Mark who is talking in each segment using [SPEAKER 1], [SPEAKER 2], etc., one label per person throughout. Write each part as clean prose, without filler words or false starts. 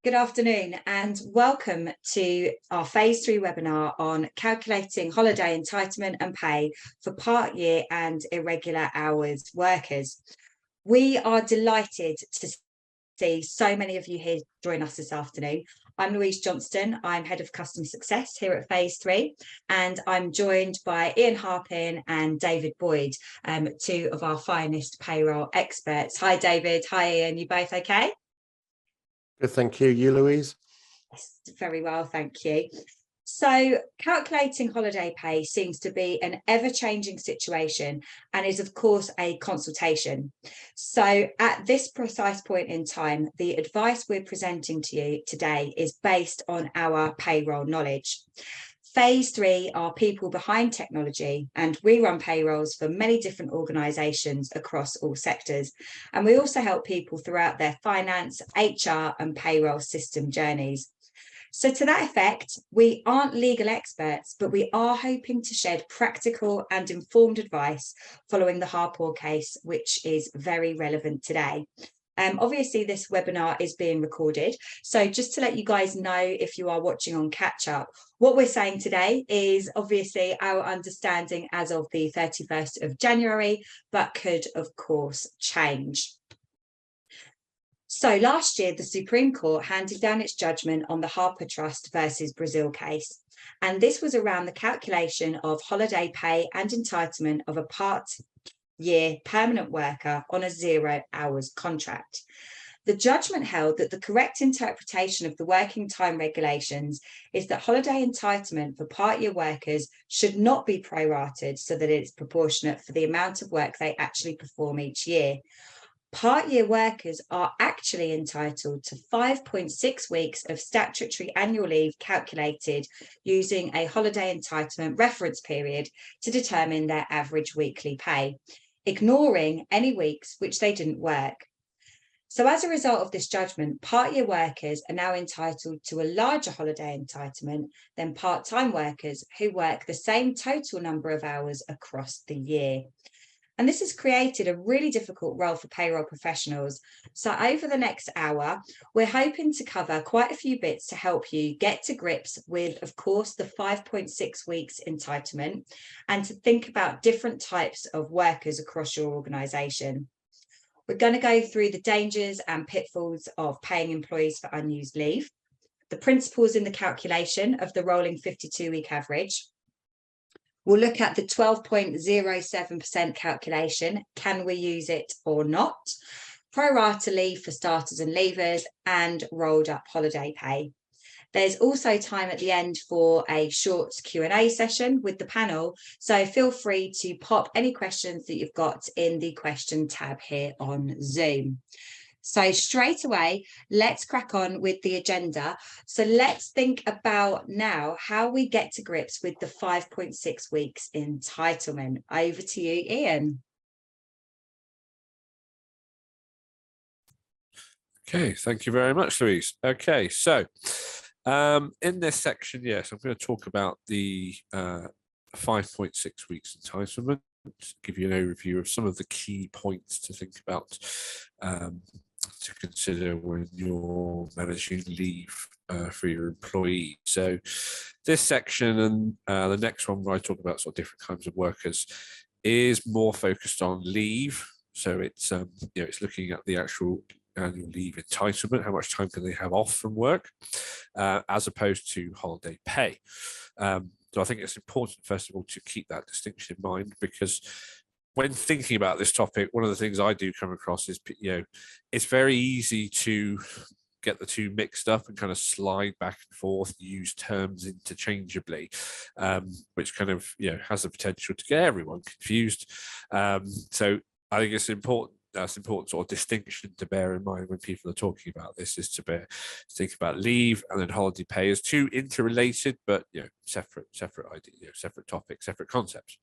[SPEAKER 1] Good afternoon and welcome to our phase 3 webinar on calculating holiday entitlement and pay for part year and irregular hours workers. We are delighted to see so many of you here join us this afternoon. I'm Louise Johnston. I'm Head of Customer Success here at Phase 3, and I'm joined by Ian Harpin and David Boyd, two of our finest payroll experts. Hi, David. Hi, Ian. You both okay?
[SPEAKER 2] Good, thank you. You, Louise?
[SPEAKER 1] Yes, very well, thank you. So calculating holiday pay seems to be an ever-changing situation and is, of course, a consultation. So at this precise point in time, the advice we're presenting to you today is based on our payroll knowledge. Phase 3 are people behind technology, and we run payrolls for many different organisations across all sectors. And we also help people throughout their finance, HR and payroll system journeys. So to that effect, we aren't legal experts, but we are hoping to shed practical and informed advice following the Harpur case, which is very relevant today. Obviously, this webinar is being recorded. So just to let you guys know, if you are watching on catch up, what we're saying today is obviously our understanding as of the 31st of January, but could, of course, change. So last year, the Supreme Court handed down its judgment on the Harpur Trust versus Brazil case. And this was around the calculation of holiday pay and entitlement of a part-year permanent worker on a 0 hours contract. The judgment held that the correct interpretation of the working time regulations is that holiday entitlement for part-year workers should not be prorated so that it's proportionate for the amount of work they actually perform each year. Part-year workers are actually entitled to 5.6 weeks of statutory annual leave calculated using a holiday entitlement reference period to determine their average weekly pay, ignoring any weeks which they didn't work. So as a result of this judgment, part-year workers are now entitled to a larger holiday entitlement than part-time workers who work the same total number of hours across the year. And this has created a really difficult role for payroll professionals. So over the next hour, we're hoping to cover quite a few bits to help you get to grips with, of course, the 5.6 weeks entitlement and to think about different types of workers across your organisation. We're going to go through the dangers and pitfalls of paying employees for unused leave, the principles in the calculation of the rolling 52-week average. We'll look at the 12.07% calculation. Can we use it or not? Pro rata leave for starters and leavers, and rolled up holiday pay. There's also time at the end for a short Q&A session with the panel. So feel free to pop any questions that you've got in the question tab here on Zoom. So straight away, let's crack on with the agenda. So let's think about now how we get to grips with the 5.6 weeks entitlement. Over to you, Ian.
[SPEAKER 3] Okay, thank you very much, Louise. Okay, so in this section, yes, I'm going to talk about the 5.6 weeks entitlement, give you an overview of some of the key points to think about, to consider when you're managing leave for your employee. So this section and the next one where I talk about sort of different kinds of workers is more focused on leave. So it's it's looking at the actual annual leave entitlement, how much time can they have off from work, as opposed to holiday pay. So I think it's important, first of all, to keep that distinction in mind, because when thinking about this topic, one of the things I do come across is, it's very easy to get the two mixed up and kind of slide back and forth, use terms interchangeably, which kind of, has the potential to get everyone confused. So I think it's important. That's important sort of distinction to bear in mind when people are talking about this, is to think about leave and then holiday pay as two interrelated, but separate ideas, separate topics, separate concepts.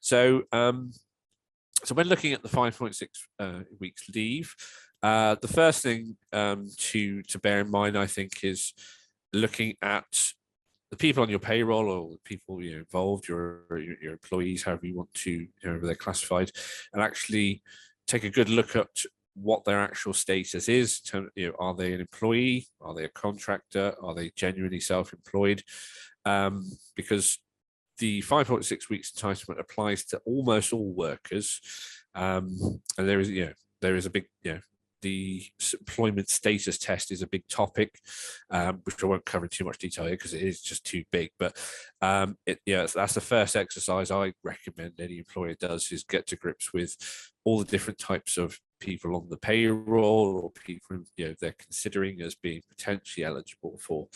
[SPEAKER 3] So so when looking at the 5.6 weeks leave, the first thing to bear in mind, I think, is looking at the people on your payroll, or the people involved, your employees, however you want to, however they're classified, and actually take a good look at what their actual status is. Are they an employee? Are they a contractor? Are they genuinely self-employed? Because the 5.6 weeks entitlement applies to almost all workers, and there is a big, the employment status test is a big topic, which I won't cover in too much detail here because it is just too big. But that's the first exercise I recommend any employer does, is get to grips with all the different types of people on the payroll, or people they're considering as being potentially eligible for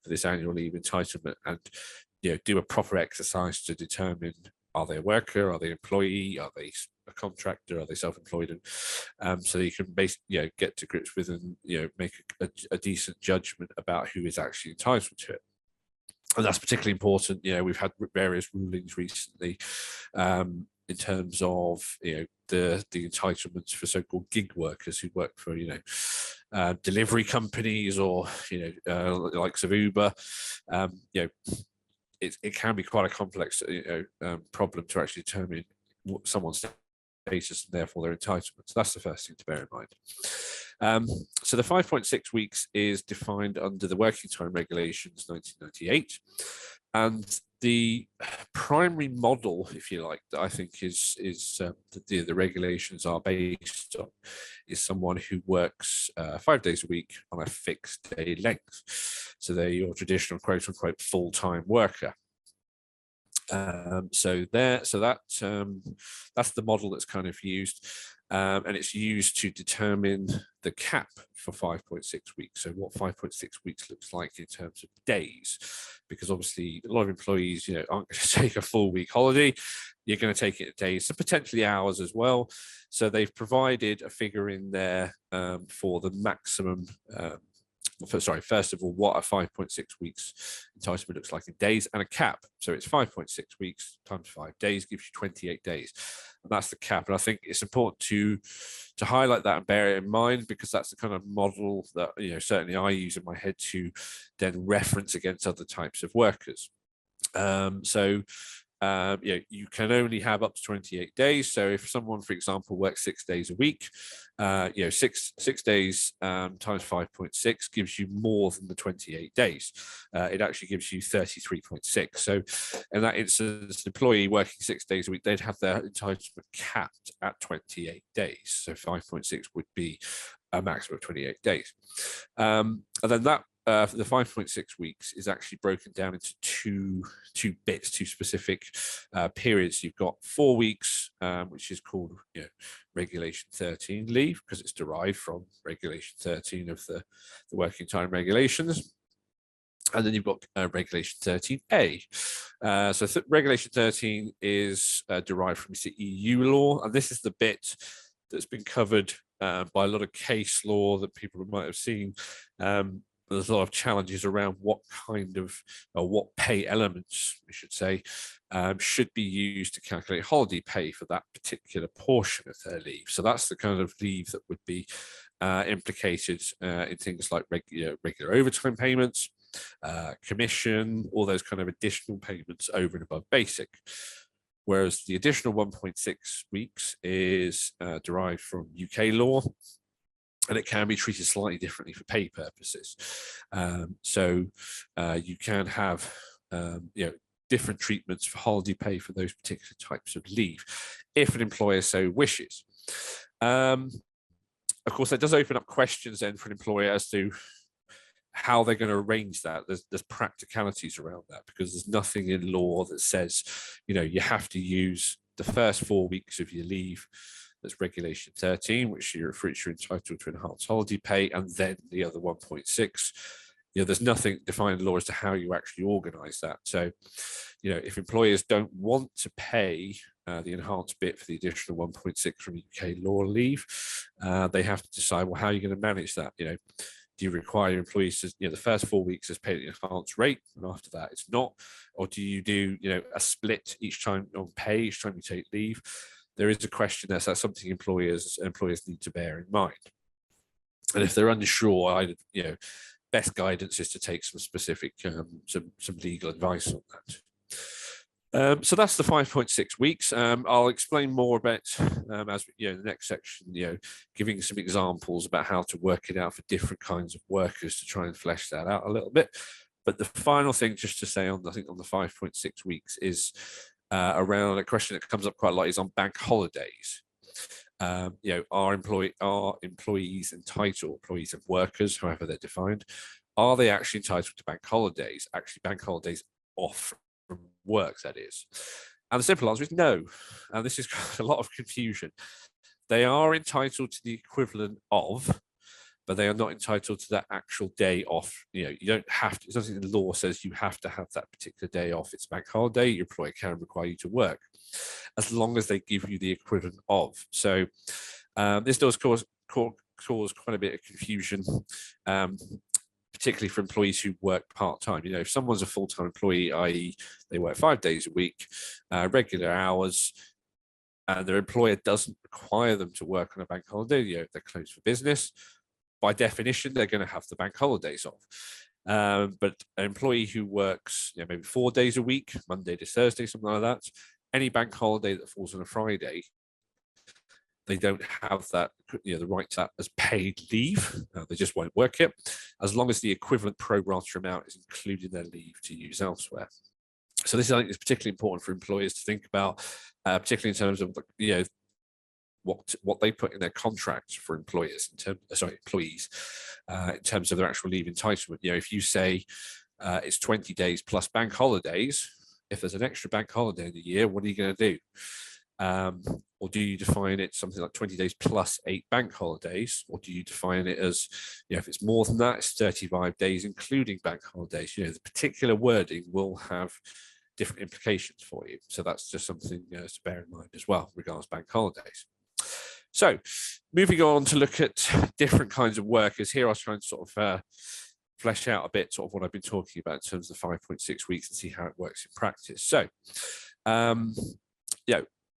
[SPEAKER 3] this annual leave entitlement, and do a proper exercise to determine, are they a worker, are they an employee, are they a contractor, are they self-employed, and so you can basically get to grips with and make a decent judgment about who is actually entitled to it. And that's particularly important. We've had various rulings recently in terms of the entitlements for so-called gig workers who work for delivery companies, or likes of Uber. It can be quite a complex problem to actually determine what someone's status and therefore their entitlements. That's the first thing to bear in mind. So the 5.6 weeks is defined under the Working Time Regulations 1998, and the primary model, if you like, that I think is the regulations are based on, is someone who works 5 days a week on a fixed day length. So they're your traditional quote unquote full-time worker. So that's the model that's kind of used, and it's used to determine the cap for 5.6 weeks. So what 5.6 weeks looks like in terms of days, because obviously a lot of employees, aren't going to take a full week holiday. You're going to take it in days, so potentially hours as well. So they've provided a figure in there for the maximum. First of all, what a 5.6 weeks entitlement looks like in days, and a cap. So it's 5.6 weeks times 5 days gives you 28 days. And that's the cap. And I think it's important to highlight that and bear it in mind, because that's the kind of model that, certainly I use in my head to then reference against other types of workers. You can only have up to 28 days. So if someone, for example, works 6 days a week, six days times 5.6 gives you more than the 28 days. It actually gives you 33.6. So in that instance, the employee working 6 days a week, they'd have their entitlement capped at 28 days. So 5.6 would be a maximum of 28 days. And then that the 5.6 weeks is actually broken down into two specific periods. You've got 4 weeks, which is called Regulation 13 leave, because it's derived from Regulation 13 of the Working Time Regulations. And then you've got Regulation 13A. Regulation 13 is derived from EU law, and this is the bit that's been covered by a lot of case law that people might have seen. There's a lot of challenges around what kind of, or what pay elements, we should say, should be used to calculate holiday pay for that particular portion of their leave. So that's the kind of leave that would be implicated in things like regular overtime payments, commission, all those kind of additional payments over and above basic. Whereas the additional 1.6 weeks is derived from UK law, and it can be treated slightly differently for pay purposes. You can have different treatments for holiday pay for those particular types of leave, if an employer so wishes. Of course, that does open up questions then for an employer as to how they're going to arrange that. There's practicalities around that, because there's nothing in law that says, you have to use the first 4 weeks of your leave. That's Regulation 13, which you're entitled to enhanced holiday pay, and then the other 1.6. There's nothing defined in law as to how you actually organise that. So, if employers don't want to pay the enhanced bit for the additional 1.6 from UK law leave, they have to decide, well, how are you going to manage that? Do you require your employees to, the first 4 weeks is paid at the enhanced rate, and after that it's not? Or do you do, a split each time on pay, each time you take leave? There is a question there, so that's something employers need to bear in mind. And if they're unsure, best guidance is to take some specific, some legal advice on So that's the 5.6 weeks. I'll explain more about as the next section, giving some examples about how to work it out for different kinds of workers to try and flesh that out a little bit. But the final thing just to say on the 5.6 weeks is around a question that comes up quite a lot is on bank holidays. Are employees entitled, employees and workers, however they're defined, are they actually entitled to bank holidays? Actually, bank holidays off from work, that is. And the simple answer is no. And this is a lot of confusion. They are entitled to the equivalent of, but they are not entitled to that actual day off. You don't have to, it's nothing in the law says you have to have that particular day off. It's a bank holiday, your employer can require you to work, as long as they give you the equivalent of. So this does cause quite a bit of confusion, particularly for employees who work part-time. If someone's a full-time employee, i.e. they work 5 days a week, regular hours, and their employer doesn't require them to work on a bank holiday, they're closed for business, by definition, they're going to have the bank holidays off. But an employee who works maybe 4 days a week, Monday to Thursday, something like that, any bank holiday that falls on a Friday, they don't have that, the right to that as paid leave. They just won't work it, as long as the equivalent pro rata amount is included in their leave to use elsewhere. So this, I think, is particularly important for employers to think about, particularly in terms of what they put in their contracts for employees employees in terms of their actual leave entitlement. If you say it's 20 days plus bank holidays, if there's an extra bank holiday in the year, what are you going to do? Or do you define it something like 20 days plus 8 bank holidays? Or do you define it as, if it's more than that, it's 35 days, including bank holidays? The particular wording will have different implications for you. So that's just something to bear in mind as well, regards bank holidays. So moving on to look at different kinds of workers. Here I was trying to sort of flesh out a bit sort of what I've been talking about in terms of the 5.6 weeks and see how it works in practice. So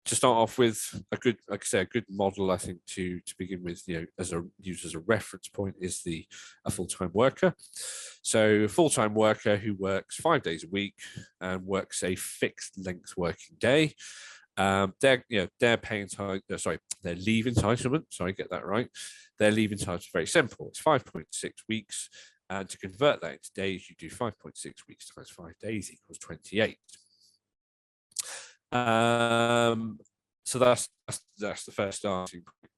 [SPEAKER 3] to start off with a good, like I say, a good model, I think, to begin with, used as a reference point is a full-time worker. So a full-time worker who works 5 days a week and works a fixed length working day. Their their leave entitlement, sorry, get that right. Their leave entitlement is very simple. It's 5.6 weeks. And to convert that into days, you do 5.6 weeks times 5 days equals 28. So that's the first starting point.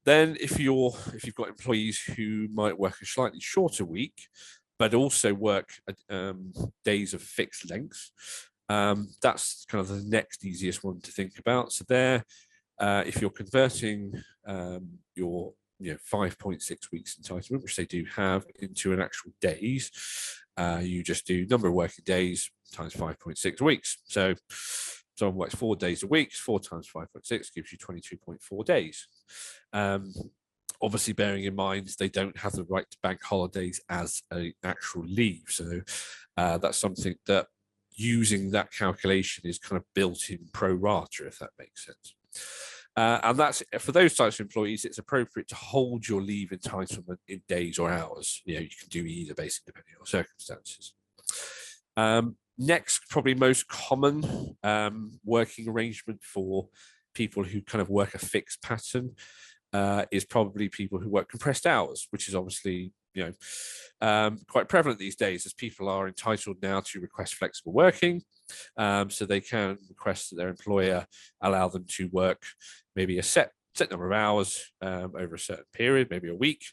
[SPEAKER 3] Then if you've got employees who might work a slightly shorter week, but also work days of fixed length, that's kind of the next easiest one to think about. So there, if you're converting your 5.6 weeks entitlement, which they do have, into an actual days, you just do number of working days times 5.6 weeks. So someone works 4 days a week, 4 times 5.6 gives you 22.4 days. Obviously, bearing in mind they don't have the right to bank holidays as an actual leave. So that's something that using that calculation is kind of built in pro rata, if that makes sense. And that's for those types of employees, it's appropriate to hold your leave entitlement in days or hours. You can do either, basically, depending on circumstances. Next, probably most common working arrangement for people who kind of work a fixed pattern is probably people who work compressed hours, which is obviously quite prevalent these days, as people are entitled now to request flexible working. So they can request that their employer allow them to work maybe a set number of hours over a certain period, maybe a week,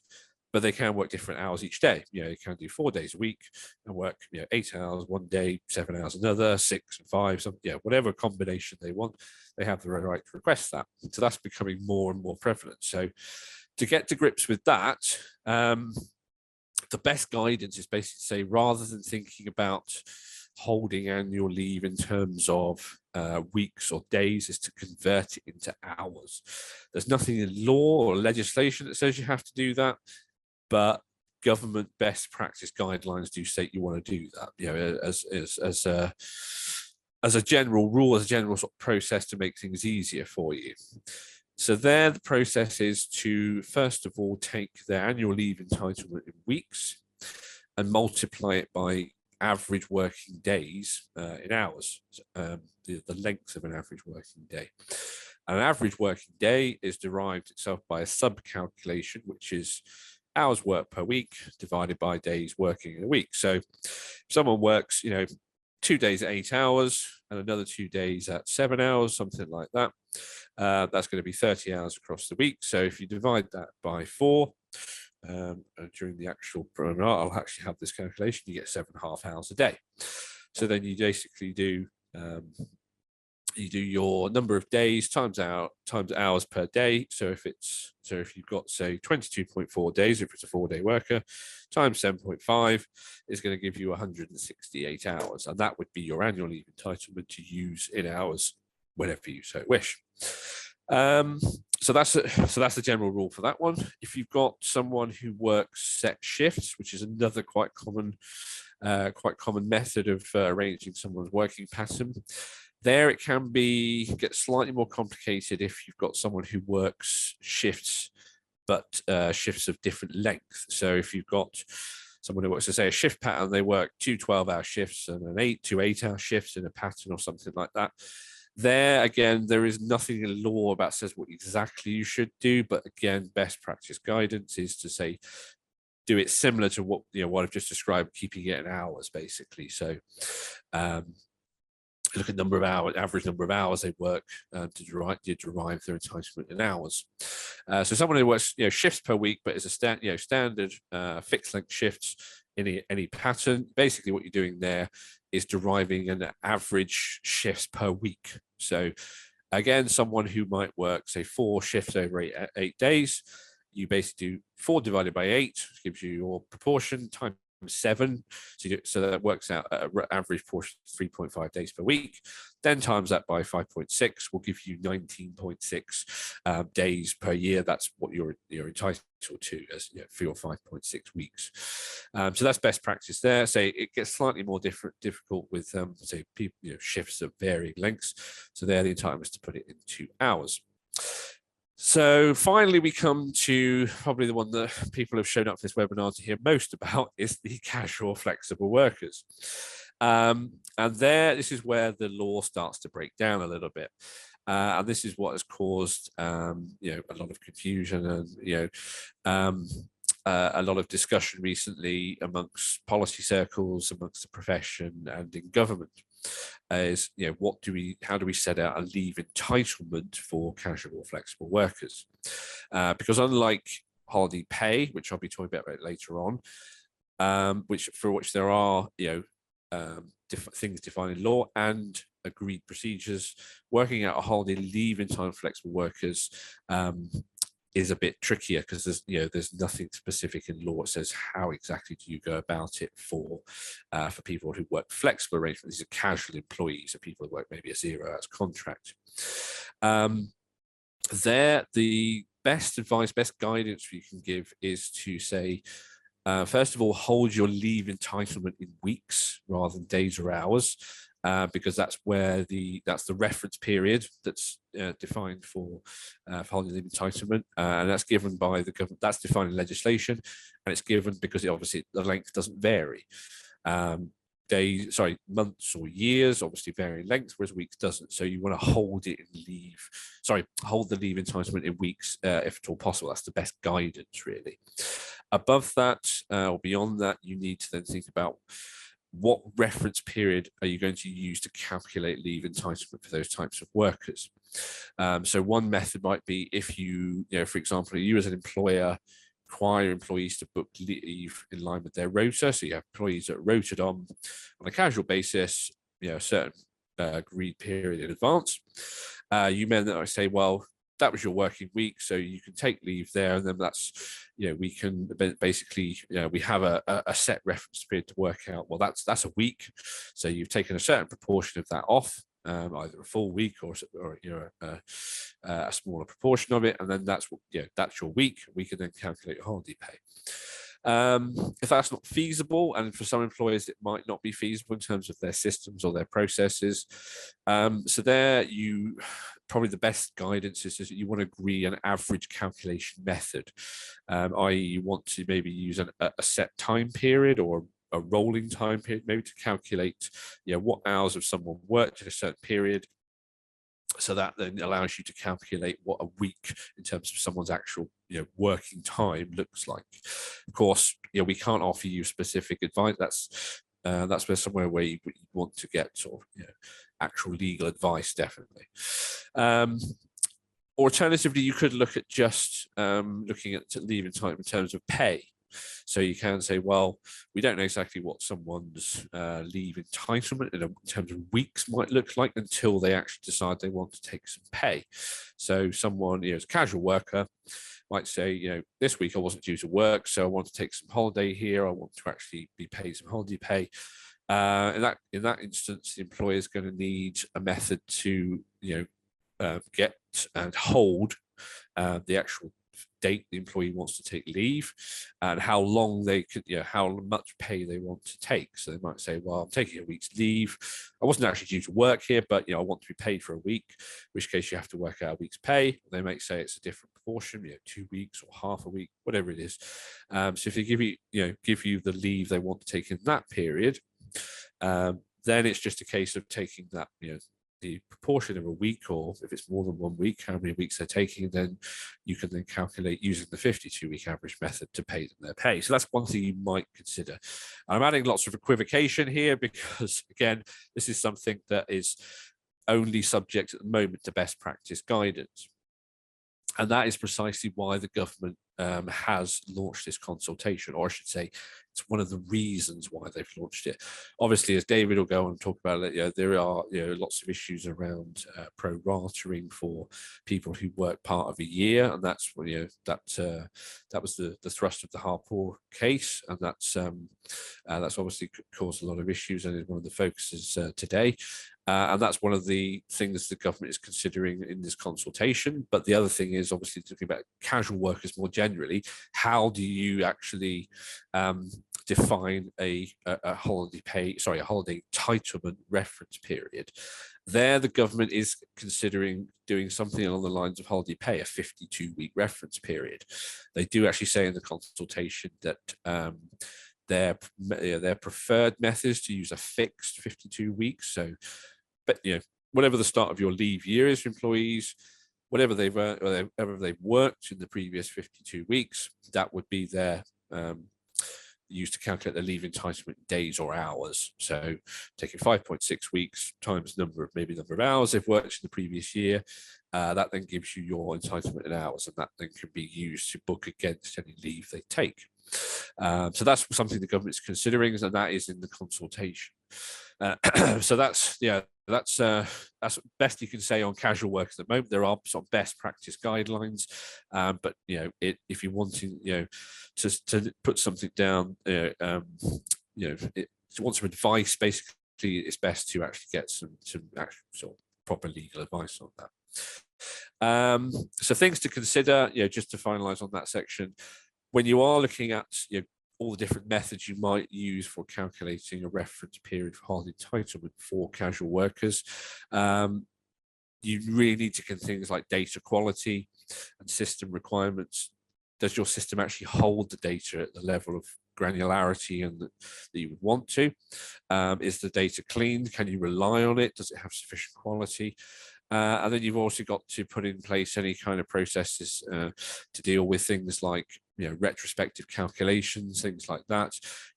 [SPEAKER 3] but they can work different hours each day. They can do 4 days a week and work 8 hours one day, 7 hours another, 6 and 5, whatever combination they want, they have the right to request that. So that's becoming more and more prevalent. So to get to grips with that, the best guidance is basically to say, rather than thinking about holding annual leave in terms of weeks or days, is to convert it into hours. There's nothing in law or legislation that says you have to do that, but government best practice guidelines do state you want to do that, as a general rule, as a general sort of process to make things easier for you. So there, the process is to, first of all, take their annual leave entitlement in weeks and multiply it by average working days in hours, the length of an average working day. An average working day is derived itself by a sub-calculation, which is hours worked per week divided by days working in a week. So if someone works, 2 days at 8 hours and another 2 days at 7 hours, something like that, that's going to be 30 hours across the week. So if you divide that by 4, during the actual program, I'll actually have this calculation, you get 7.5 hours a day. So then you basically do your number of days times hours per day. So if you've got, say, 22.4 days, if it's a 4-day worker, times 7.5 is going to give you 168 hours, and that would be your annual leave entitlement to use in hours whenever you so wish. So that's the general rule for that one. If you've got someone who works set shifts, which is another quite common method of arranging someone's working pattern, there it can get slightly more complicated if you've got someone who works shifts, but shifts of different length. So if you've got someone who works, say, a shift pattern, they work 2 12-hour shifts and an 2 8-hour shifts in a pattern or something like that. There, again, there is nothing in law about says what exactly you should do, but again, best practice guidance is to say, do it similar to what I've just described, keeping it in hours, basically. So look at average number of hours they work to derive their entitlement in hours. So someone who works shifts per week, but is a standard fixed length shifts in any pattern. Basically, what you're doing there is deriving an average shifts per week. So again, someone who might work, say, 4 shifts over 8 days, you basically do 4 divided by 8, which gives you your proportion, times 7, so that works out at an average portion of 3.5 days per week. Then times that by 5.6 will give you 19.6 days per year. That's what you're entitled to as for your 5.6 weeks. So that's best practice there. Say it gets slightly more difficult with say people shifts of varying lengths. So there the entitlement is to put it into hours. So finally, we come to probably the one that people have shown up for this webinar to hear most about, is the casual flexible workers. And this is where the law starts to break down a little bit. And this is what has caused a lot of confusion and a lot of discussion recently amongst policy circles, amongst the profession, and in government. Is how do we set out a leave entitlement for casual flexible workers? Because unlike holiday pay, which I'll be talking about later on, which there are things defined in law and agreed procedures, working out a holiday leave entitlement for flexible workers is a bit trickier because there's nothing specific in law that says how exactly do you go about it for people who work flexible arrangements. These are casual employees, so people who work maybe a 0 hours contract. The best advice, best guidance you can give is to say, first of all, hold your leave entitlement in weeks rather than days or hours. Because that's the reference period that's defined for holiday leave entitlement, and that's given by the government. That's defined in legislation, and it's given because the length doesn't vary. Months or years obviously vary in length, whereas weeks doesn't. So you want to hold the leave entitlement in weeks if at all possible. That's the best guidance, really. Above that or beyond that, you need to then think about what reference period are you going to use to calculate leave entitlement for those types of workers. So one method might be if for example, you as an employer require employees to book leave in line with their rota. So you have employees that are rotated on a casual basis, a certain agreed period in advance. You may then say, well, that was your working week, so you can take leave there, and then that's, we can basically, we have a set reference period to work out. Well, that's a week, so you've taken a certain proportion of that off, either a full week or a smaller proportion of it, and then that's your week. We can then calculate your holiday pay. If that's not feasible, and for some employers it might not be feasible in terms of their systems or their processes, so there probably the best guidance is that you want to agree an average calculation method, i.e. you want to maybe use a set time period or a rolling time period, maybe to calculate, what hours have someone worked in a certain period. So that then allows you to calculate what a week in terms of someone's actual, working time looks like. Of course, we can't offer you specific advice. That's somewhere where you want to get sort of, actual legal advice, definitely. Alternatively, you could look at just looking at leave entitlement in terms of pay. So you can say, well, we don't know exactly what someone's leave entitlement in terms of weeks might look like until they actually decide they want to take some pay. So someone, as a casual worker, might say, this week I wasn't due to work, so I want to take some holiday here. I want to actually be paid some holiday pay. In that instance, the employer is going to need a method to, get and hold the actual date the employee wants to take leave and how long they could, how much pay they want to take. So they might say, well, I'm taking a week's leave. I wasn't actually due to work here, but I want to be paid for a week, in which case you have to work out a week's pay. They might say it's a different proportion, 2 weeks or half a week, whatever it is. So if they give you the leave they want to take in that period, then it's just a case of taking that, the proportion of a week, or if it's more than 1 week, how many weeks they're taking, and then you can then calculate using the 52-week average method to pay them their pay. So that's one thing you might consider. I'm adding lots of equivocation here because, again, this is something that is only subject at the moment to best practice guidance. And that is precisely why the government has launched this consultation, or I should say, it's one of the reasons why they've launched it. Obviously, as David will go on and talk about it, there are lots of issues around pro-ratering for people who work part of a year, and that's that was the thrust of the Harpoor case, and that's obviously caused a lot of issues and is one of the focuses today. And that's one of the things the government is considering in this consultation. But the other thing is obviously talking about casual workers more generally. How do you actually define a holiday entitlement reference period? There, the government is considering doing something along the lines of holiday pay, a 52-week reference period. They do actually say in the consultation that their preferred method is to use a fixed 52 weeks. So, but whatever the start of your leave year is for employees, whatever they've worked in the previous 52 weeks, that would be their used to calculate the leave entitlement days or hours. So taking 5.6 weeks times number of hours they've worked in the previous year, that then gives you your entitlement in hours, and that then can be used to book against any leave they take. So that's something the government's considering, and that is in the consultation. So that's best you can say on casual work at the moment. There are some best practice guidelines, but if you want to put something down, if you want some advice, basically, it's best to actually get some actual sort of proper legal advice on that. So things to consider, just to finalise on that section, when you are looking at all the different methods you might use for calculating a reference period for holiday entitlement for casual workers, you really need to consider things like data quality and system requirements. Does your system actually hold the data at the level of granularity and that you would want to? Is the data clean? Can you rely on it? Does it have sufficient quality? And then you've also got to put in place any kind of processes to deal with things like retrospective calculations, things like that.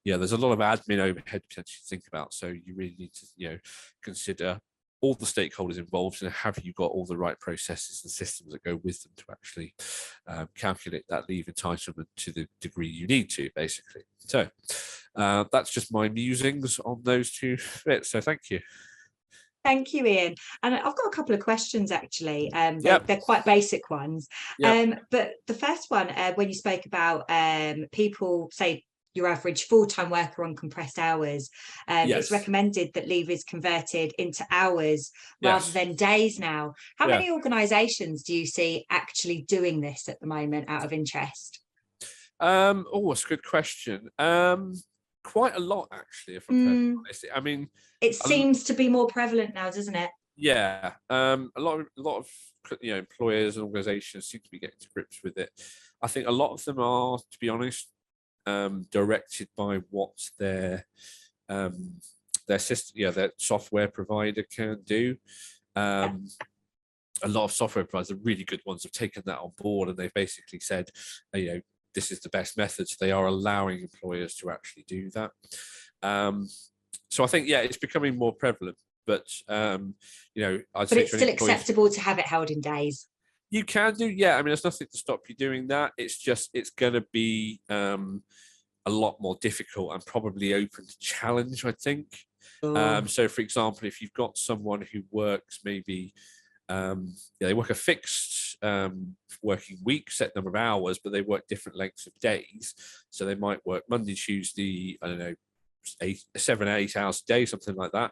[SPEAKER 3] There's a lot of admin overhead potentially to think about. So you really need to consider all the stakeholders involved, and have you got all the right processes and systems that go with them to actually calculate that leave entitlement to the degree you need to, basically. So that's just my musings on those two bits. So thank you.
[SPEAKER 1] Thank you, Ian. And I've got a couple of questions, actually. They're quite basic ones.
[SPEAKER 3] Yep.
[SPEAKER 1] But the first one, when you spoke about people, say, your average full-time worker on compressed hours, it's recommended that leave is converted into hours rather than days now. How many organisations do you see actually doing this at the moment, out of interest?
[SPEAKER 3] It's a good question. Quite a lot, actually, if I'm honest. I mean,
[SPEAKER 1] it seems to be more prevalent now, doesn't it?
[SPEAKER 3] Yeah, a lot of employers and organisations seem to be getting to grips with it. I think a lot of them are, to be honest, directed by what their system, their software provider can do. A lot of software providers, the really good ones, have taken that on board, and they've basically said, this is the best method. So they are allowing employers to actually do that. So I think, it's becoming more prevalent. But I'd
[SPEAKER 1] But
[SPEAKER 3] say
[SPEAKER 1] it's still acceptable to have it held in days.
[SPEAKER 3] You can do, I mean, there's nothing to stop you doing that. It's just it's going to be a lot more difficult and probably open to challenge, I think. So, for example, if you've got someone who works maybe they work a fixed working week, set number of hours, but they work different lengths of days. So they might work Monday, Tuesday, I don't know, 7 or 8 hours a day, something like that.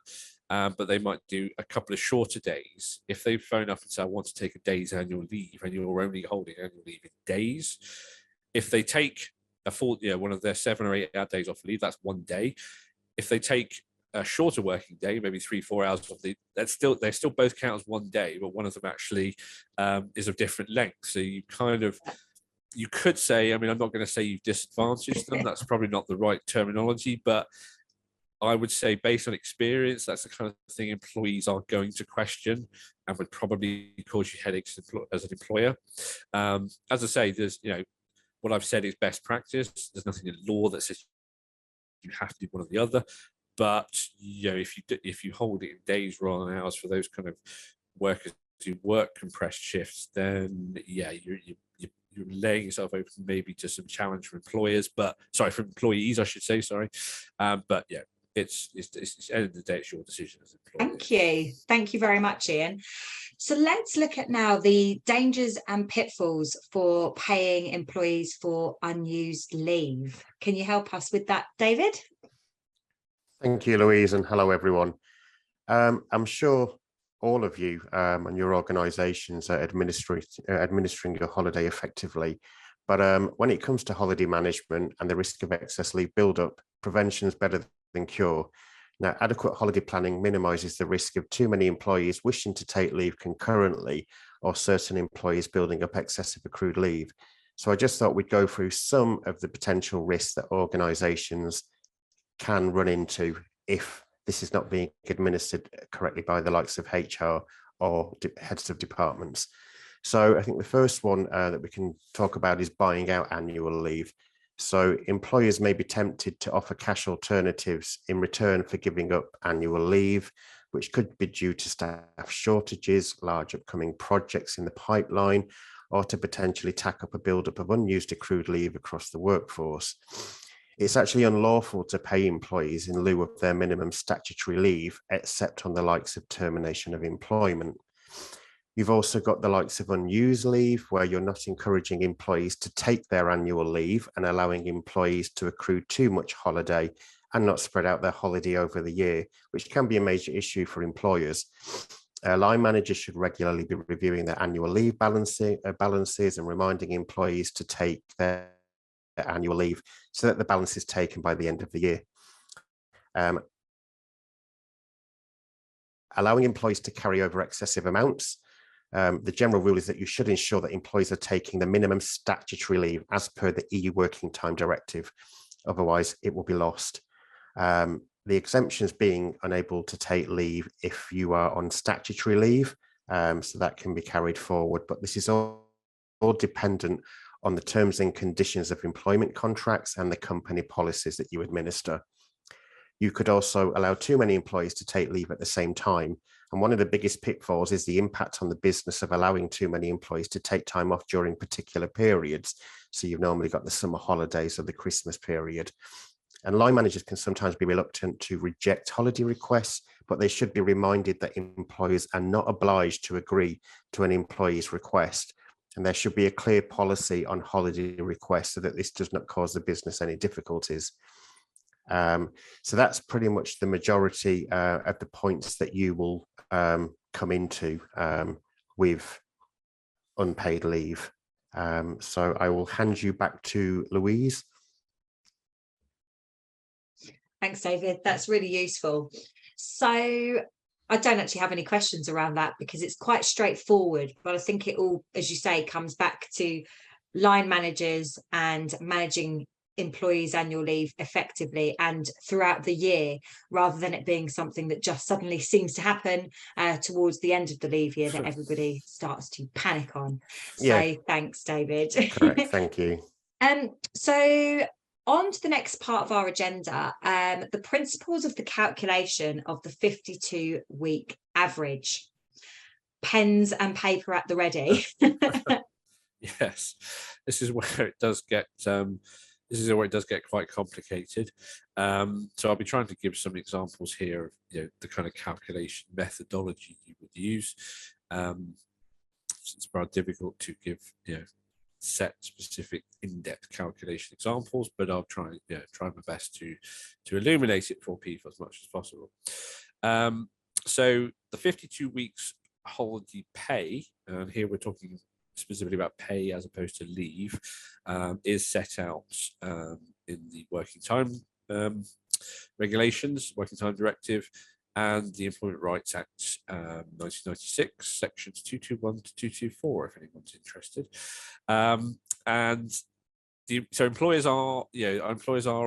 [SPEAKER 3] But they might do a couple of shorter days. If they phone up and say, I want to take a day's annual leave, and you're only holding annual leave in days, if they take a full, one of their 7 or 8 hour days off leave, that's 1 day. If they take a shorter working day, maybe 3-4 hours of leave, they still both count as 1 day, but one of them actually is of different length. So you could say, I mean, I'm not going to say you've disadvantaged them. That's probably not the right terminology, but I would say based on experience, that's the kind of thing employees are going to question and would probably cause you headaches as an employer. As I say, there's, what I've said is best practice. There's nothing in law that says you have to do one or the other. But, if you hold it in days rather than hours for those kind of workers who work compressed shifts, then, you're laying yourself open maybe to some challenge for employers, for employees, I should say, sorry. But it's at the end of the day, it's your decision as an employer.
[SPEAKER 1] Thank you very much, Ian. So let's look at now the dangers and pitfalls for paying employees for unused leave. Can you help us with that, David?
[SPEAKER 2] Thank you, Louise, and hello, everyone. I'm sure all of you and your organisations are administering your holiday effectively. But when it comes to holiday management and the risk of excess leave build-up, prevention is better than cure. Now, adequate holiday planning minimises the risk of too many employees wishing to take leave concurrently or certain employees building up excessive accrued leave. So I just thought we'd go through some of the potential risks that organisations can run into if this is not being administered correctly by the likes of HR or heads of departments. So I think the first one that we can talk about is buying out annual leave. So employers may be tempted to offer cash alternatives in return for giving up annual leave, which could be due to staff shortages, large upcoming projects in the pipeline, or to potentially tack up a buildup of unused accrued leave across the workforce. It's actually unlawful to pay employees in lieu of their minimum statutory leave, except on the likes of termination of employment. You've also got the likes of unused leave, where you're not encouraging employees to take their annual leave and allowing employees to accrue too much holiday and not spread out their holiday over the year, which can be a major issue for employers. Line managers should regularly be reviewing their annual leave balances and reminding employees to take their annual leave so that the balance is taken by the end of the year. Allowing employees to carry over excessive amounts. The general rule is that you should ensure that employees are taking the minimum statutory leave as per the EU Working Time Directive. Otherwise, it will be lost. The exemptions being unable to take leave if you are on statutory leave, so that can be carried forward. But this is all dependent on the terms and conditions of employment contracts and the company policies that you administer. You could also allow too many employees to take leave at the same time. And one of the biggest pitfalls is the impact on the business of allowing too many employees to take time off during particular periods. So you've normally got the summer holidays or the Christmas period. And line managers can sometimes be reluctant to reject holiday requests, but they should be reminded that employers are not obliged to agree to an employee's request. And there should be a clear policy on holiday requests so that this does not cause the business any difficulties. So that's pretty much the majority of the points that you will come into with unpaid leave. So I will hand you back to Louise.
[SPEAKER 1] Thanks, David. That's really useful. So I don't actually have any questions around that because it's quite straightforward, but I think it all, as you say, comes back to line managers and managing employees' annual leave effectively and throughout the year, rather than it being something that just suddenly seems to happen towards the end of the leave year that everybody starts to panic on.
[SPEAKER 2] Yeah.
[SPEAKER 1] So thanks, David.
[SPEAKER 2] Correct. Thank you.
[SPEAKER 1] So on to the next part of our agenda, the principles of the calculation of the 52-week average. Pens and paper at the ready.
[SPEAKER 3] Yes, this is where it does get quite complicated. So I'll be trying to give some examples here of the kind of calculation methodology you would use. It's very difficult to give set specific in-depth calculation examples, but I'll try my best to illuminate it for people as much as possible. So the 52 weeks holiday pay, and here we're talking specifically about pay as opposed to leave, is set out in the working time regulations, working time directive, and the Employment Rights Act 1996, sections 221 to 224, if anyone's interested. So employers are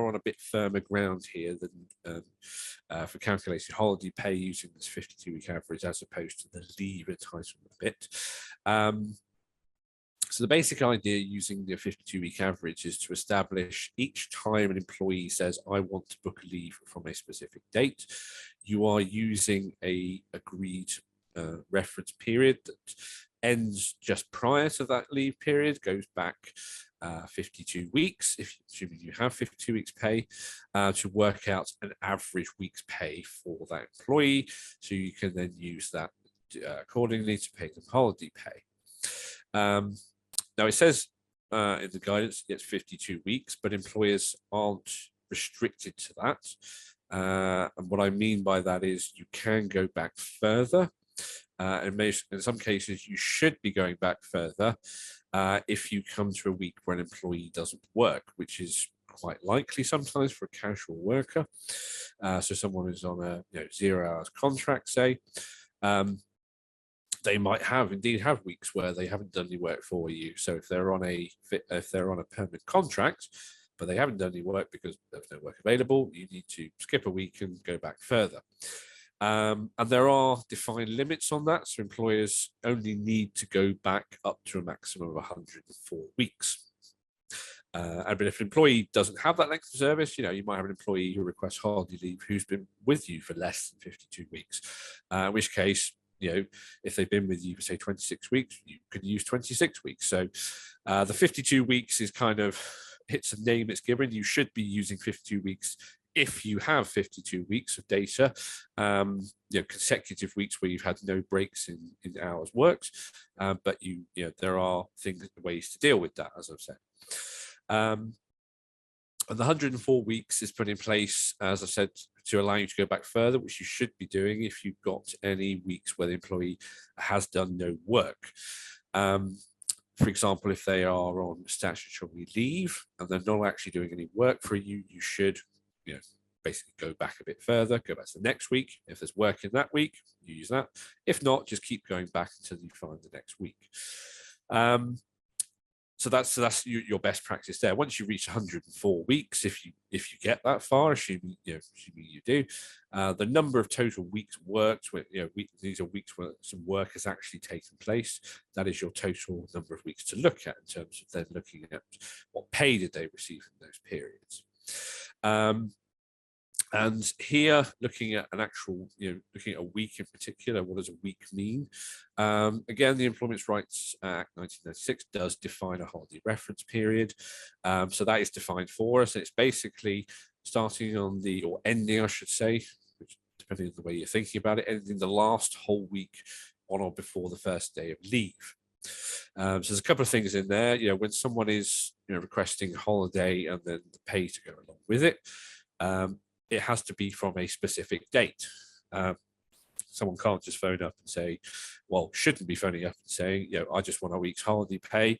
[SPEAKER 3] on a bit firmer ground here than for calculating holiday pay using this 52-week average as opposed to the leave entitlement bit. So the basic idea using the 52-week average is to establish each time an employee says, I want to book a leave from a specific date, you are using a agreed reference period that ends just prior to that leave period, goes back 52 weeks, if assuming you have 52 weeks pay, to work out an average week's pay for that employee. So you can then use that accordingly to pay them holiday pay. Now it says in the guidance it's 52 weeks, but employers aren't restricted to that. And what I mean by that is you can go back further. And in some cases, you should be going back further if you come to a week where an employee doesn't work, which is quite likely sometimes for a casual worker. So someone who's on a 0 hours contract, say, they might indeed have weeks where they haven't done any work for you. So if they're on a permanent contract, but they haven't done any work because there's no work available, you need to skip a week and go back further. And there are defined limits on that. So employers only need to go back up to a maximum of 104 weeks. But if an employee doesn't have that length of service, you might have an employee who requests holiday leave who's been with you for less than 52 weeks, in which case, if they've been with you for say 26 weeks, you can use 26 weeks. So the 52 weeks is kind of, it's a name it's given. You should be using 52 weeks if you have 52 weeks of data, consecutive weeks where you've had no breaks in hours worked, but there are ways to deal with that, as I've said. And the 104 weeks is put in place, as I said, to allow you to go back further, which you should be doing if you've got any weeks where the employee has done no work. For example, if they are on statutory leave and they're not actually doing any work for you, you should basically go back a bit further, go back to the next week. If there's work in that week, you use that. If not, just keep going back until you find the next week. So that's your best practice there. Once you reach 104 weeks, if you get that far, assuming you do, the number of total weeks worked, these are weeks where some work has actually taken place. That is your total number of weeks to look at in terms of then looking at what pay did they receive in those periods. And here, looking at an actual, looking at a week in particular, what does a week mean? Again, the Employment Rights Act 1996 does define a holiday reference period. So that is defined for us. And it's basically starting on or ending, I should say, which, depending on the way you're thinking about it, ending the last whole week on or before the first day of leave. So there's a couple of things in there. When someone is requesting holiday and then the pay to go along with it, it has to be from a specific date. Someone can't just phone up and say, well, shouldn't be phoning up and saying, I just want a week's holiday pay,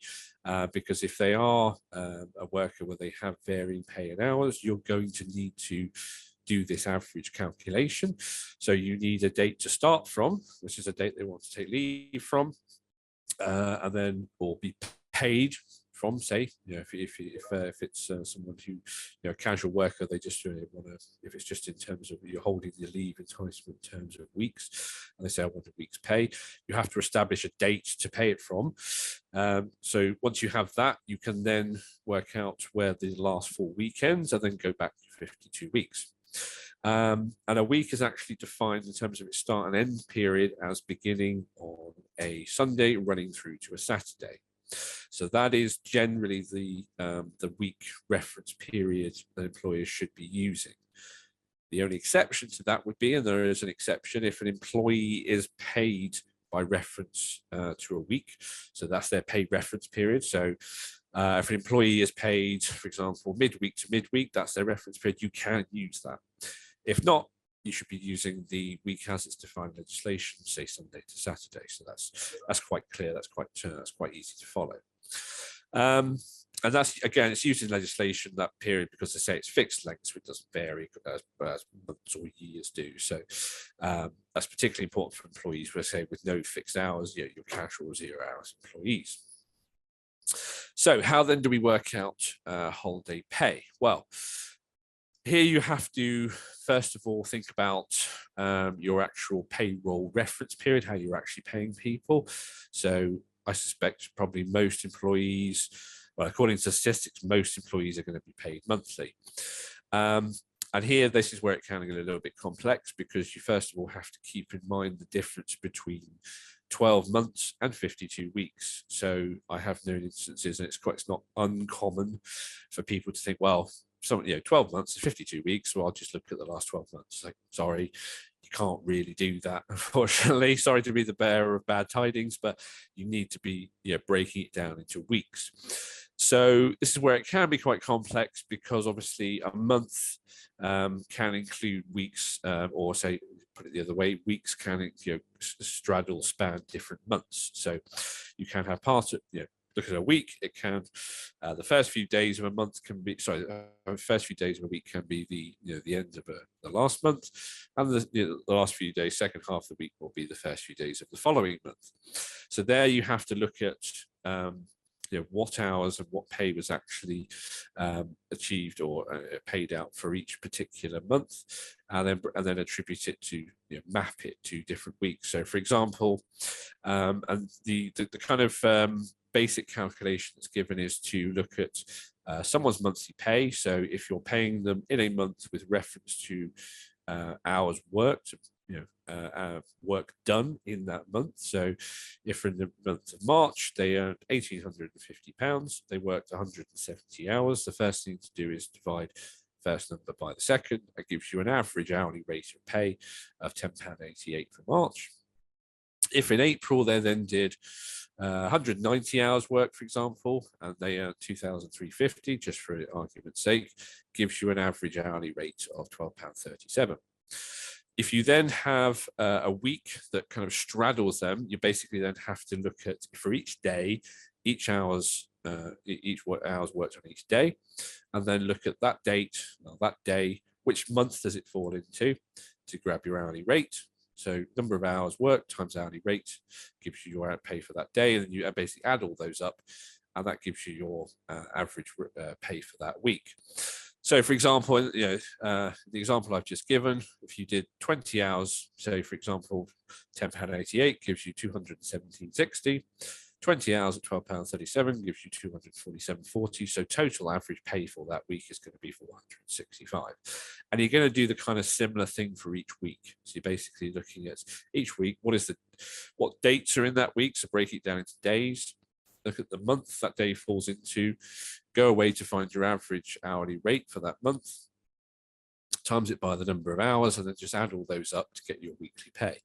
[SPEAKER 3] because if they are a worker where they have varying pay and hours, you're going to need to do this average calculation. So you need a date to start from, which is a date they want to take leave from, and then or be paid from, say, if it's someone who, a casual worker, they just want to, if it's just in terms of you're holding the leave entitlement in terms of weeks, and they say I want a week's pay, you have to establish a date to pay it from. So once you have that, you can then work out where the last 4 weekends and then go back to 52 weeks. And a week is actually defined in terms of its start and end period as beginning on a Sunday running through to a Saturday. So that is generally the week reference period that employers should be using. The only exception to that would be, and there is an exception, if an employee is paid by reference to a week. So that's their pay reference period. So if an employee is paid, for example, midweek to midweek, that's their reference period, you can use that. If not, you should be using the week as it's defined in legislation, say Sunday to Saturday. So that's quite clear. That's quite easy to follow. And that's, again, it's used in legislation, that period, because they say it's fixed length, so it doesn't vary as months or years do. So that's particularly important for employees who say with no fixed hours, your casual 0 hours employees. So how then do we work out holiday pay? Well, here you have to, first of all, think about your actual payroll reference period, how you're actually paying people. So I suspect probably most employees, well, according to statistics, most employees are going to be paid monthly. And here, this is where it can get a little bit complex, because you first of all have to keep in mind the difference between 12 months and 52 weeks. So I have known instances, and it's not uncommon for people to think, well, 12 months is 52 weeks, so I'll just look at the last 12 months. Like, sorry, you can't really do that, unfortunately. Sorry to be the bearer of bad tidings, but you need to be breaking it down into weeks. So this is where it can be quite complex, because obviously a month can include weeks, or say, put it the other way, weeks can straddle, span different months. So you can have part of, look at a week, it can, the first few days of a month can be, first few days of a week can be the end of the last month, and the last few days, second half of the week, will be the first few days of the following month. So there you have to look at what hours and what pay was actually achieved or paid out for each particular month, and then attribute it to, map it to different weeks. So for example, and the kind of basic calculation that's given is to look at someone's monthly pay. So if you're paying them in a month with reference to hours worked, work done in that month. So if in the month of March they earned £1,850, they worked 170 hours, the first thing to do is divide first number by the second. That gives you an average hourly rate of pay of £10.88 for March. If in April they then did 190 hours work, for example, and they earned £2,350, just for argument's sake, gives you an average hourly rate of £12.37. If you then have a week that kind of straddles them, you basically then have to look at, for each day, each hours worked on each day, and then look at that date, that day, which month does it fall into, to grab your hourly rate. So number of hours worked times hourly rate gives you your pay for that day, and then you basically add all those up, and that gives you your average pay for that week. So for example, the example I've just given, if you did 20 hours, so for example, £10.88 gives you £217.60. 20 hours at £12.37 gives you £247.40. So total average pay for that week is going to be £465. And you're going to do the kind of similar thing for each week. So you're basically looking at each week, what dates are in that week, so break it down into days. Look at the month that day falls into, go away to find your average hourly rate for that month, times it by the number of hours, and then just add all those up to get your weekly pay.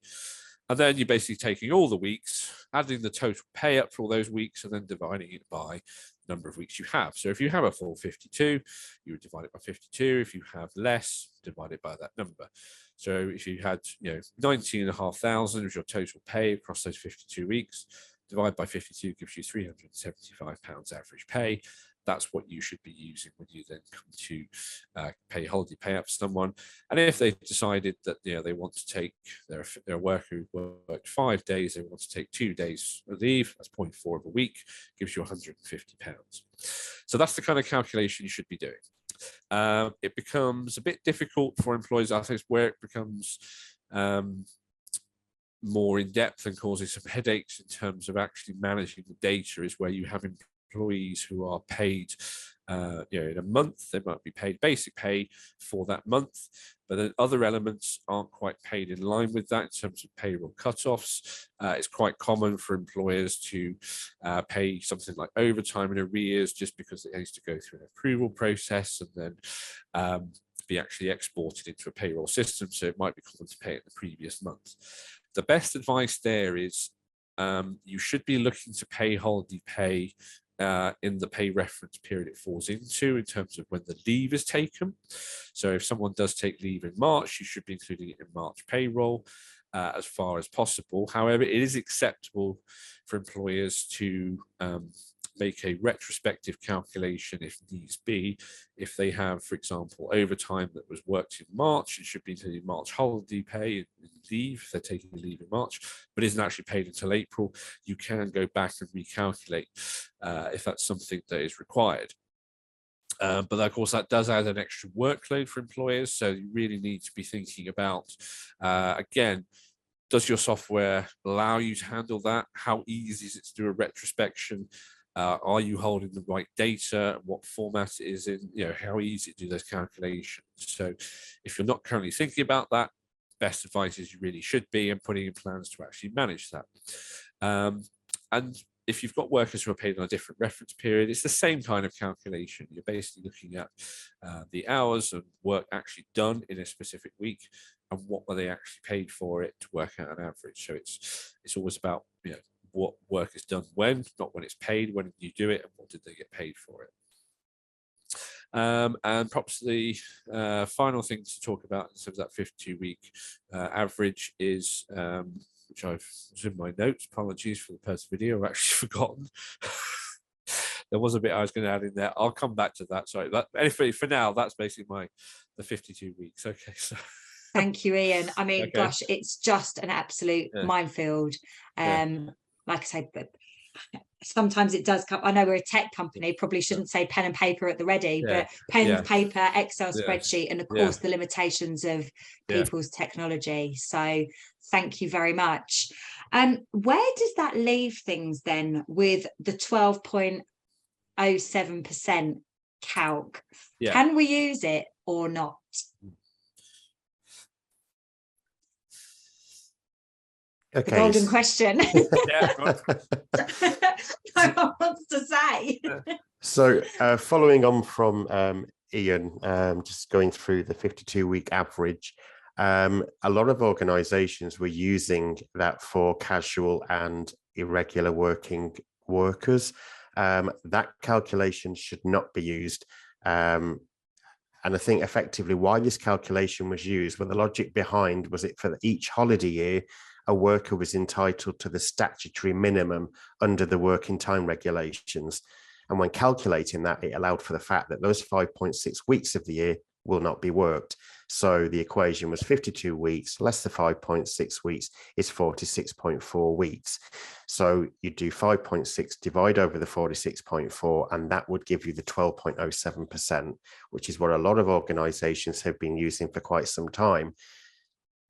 [SPEAKER 3] And then you're basically taking all the weeks, adding the total pay up for all those weeks, and then dividing it by the number of weeks you have. So if you have a full 52, you would divide it by 52. If you have less, divide it by that number. So if you had 19,500 was your total pay across those 52 weeks, divide by 52 gives you £375 average pay. that's what you should be using when you then come to pay holiday payout for someone. And if they've decided that they want to take their worker who worked 5 days, they want to take 2 days of leave, that's 0.4 of a week, gives you £150. So that's the kind of calculation you should be doing. It becomes a bit difficult for employers. I think it's where it becomes more in depth and causing some headaches in terms of actually managing the data, is where you have employees who are paid in a month. They might be paid basic pay for that month, but then other elements aren't quite paid in line with that in terms of payroll cutoffs. It's quite common for employers to pay something like overtime in arrears just because it needs to go through an approval process and then be actually exported into a payroll system. So it might be common to pay it the previous month. The best advice there is you should be looking to pay holiday pay in the pay reference period it falls into in terms of when the leave is taken. So if someone does take leave in March, you should be including it in March payroll as far as possible. However, it is acceptable for employers to make a retrospective calculation if needs be. If they have, for example, overtime that was worked in March, it should be including March holiday pay and leave if they're taking leave in March, but isn't actually paid until April. You can go back and recalculate if that's something that is required. But of course, that does add an extra workload for employers. So you really need to be thinking about, again, does your software allow you to handle that? How easy is it to do a retrospection? Are you holding the right data? What format it is in? How easy to do those calculations? So if you're not currently thinking about that, best advice is you really should be, and putting in plans to actually manage that. And if you've got workers who are paid on a different reference period, it's the same kind of calculation. You're basically looking at the hours of work actually done in a specific week and what were they actually paid for it to work out an average. So it's always about what work is done when, not when it's paid. When did you do it and what did they get paid for it? And perhaps the final thing to talk about in terms of that 52-week average is, which was in my notes, apologies for the first video, I've actually forgotten. There was a bit I was going to add in there. I'll come back to that. Sorry. Anyway, for now, that's basically the 52 weeks. Okay. So.
[SPEAKER 1] Thank you, Ian. I mean,
[SPEAKER 3] Okay.
[SPEAKER 1] gosh, it's just an absolute minefield. Like I say, but sometimes it does come. I know we're a tech company, probably shouldn't say pen and paper at the ready, but pen, paper, Excel spreadsheet, and of course the limitations of people's technology. So thank you very much. Where does that leave things then with the 12.07% calc? Can we use it or not?
[SPEAKER 2] Okay.
[SPEAKER 1] The golden question. No one wants to say.
[SPEAKER 2] So following on from Ian, just going through the 52-week average, a lot of organizations were using that for casual and irregular working workers. That calculation should not be used. And I think effectively why this calculation was used, well, the logic behind was it for each holiday year, a worker was entitled to the statutory minimum under the working time regulations. And when calculating that, it allowed for the fact that those 5.6 weeks of the year will not be worked. So the equation was 52 weeks less the 5.6 weeks is 46.4 weeks. So you do 5.6 divide over the 46.4, and that would give you the 12.07%, which is what a lot of organizations have been using for quite some time.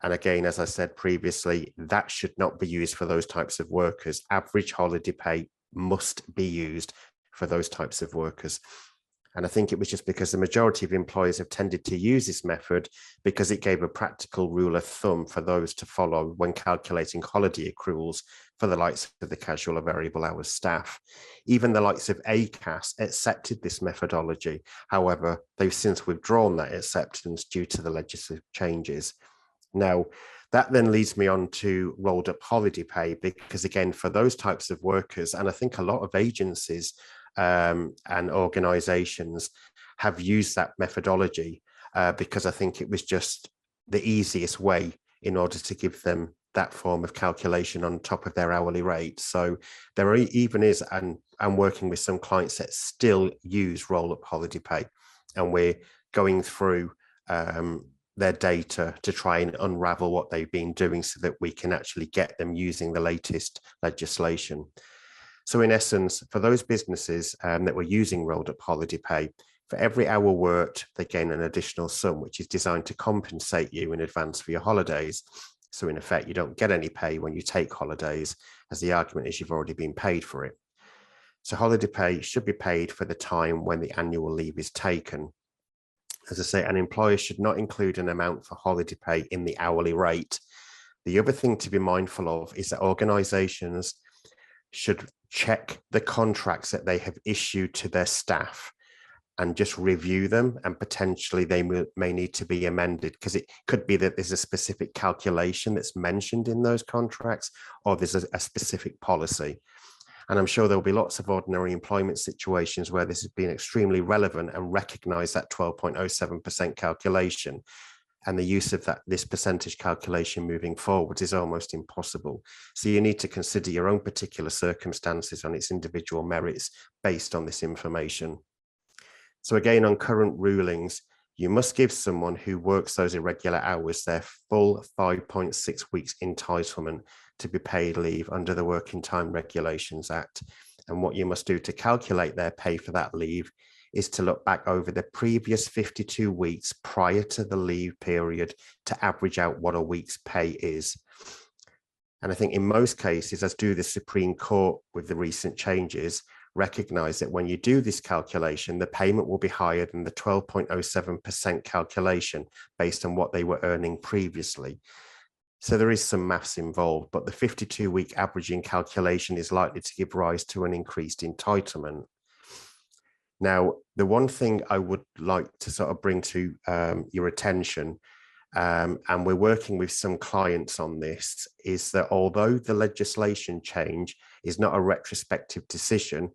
[SPEAKER 2] And again, as I said previously, that should not be used for those types of workers. Average holiday pay must be used for those types of workers. And I think it was just because the majority of employers have tended to use this method because it gave a practical rule of thumb for those to follow when calculating holiday accruals for the likes of the casual or variable hours staff. Even the likes of ACAS accepted this methodology. However, they've since withdrawn that acceptance due to the legislative changes. Now, that then leads me on to rolled up holiday pay, because again, for those types of workers, and I think a lot of agencies and organizations have used that methodology because I think it was just the easiest way in order to give them that form of calculation on top of their hourly rate. So there even is, and I'm working with some clients that still use roll-up holiday pay, and we're going through their data to try and unravel what they've been doing so that we can actually get them using the latest legislation. So in essence, for those businesses that were using rolled up holiday pay, for every hour worked, they gain an additional sum, which is designed to compensate you in advance for your holidays. So in effect, you don't get any pay when you take holidays, as the argument is you've already been paid for it. So holiday pay should be paid for the time when the annual leave is taken. As I say, an employer should not include an amount for holiday pay in the hourly rate. The other thing to be mindful of is that organisations should check the contracts that they have issued to their staff and just review them, and potentially they may need to be amended, because it could be that there's a specific calculation that's mentioned in those contracts, or there's a specific policy. And I'm sure there'll be lots of ordinary employment situations where this has been extremely relevant and recognise that 12.07% calculation. And the use of this percentage calculation moving forwards is almost impossible. So you need to consider your own particular circumstances on its individual merits based on this information. So again, on current rulings, you must give someone who works those irregular hours their full 5.6 weeks entitlement to be paid leave under the Working Time Regulations Act. And what you must do to calculate their pay for that leave is to look back over the previous 52 weeks prior to the leave period to average out what a week's pay is. And I think in most cases, as do the Supreme Court with the recent changes, recognise that when you do this calculation, the payment will be higher than the 12.07% calculation based on what they were earning previously. So there is some maths involved, but the 52-week averaging calculation is likely to give rise to an increased entitlement. Now, the one thing I would like to sort of bring to your attention, and we're working with some clients on this, is that although the legislation change is not a retrospective decision,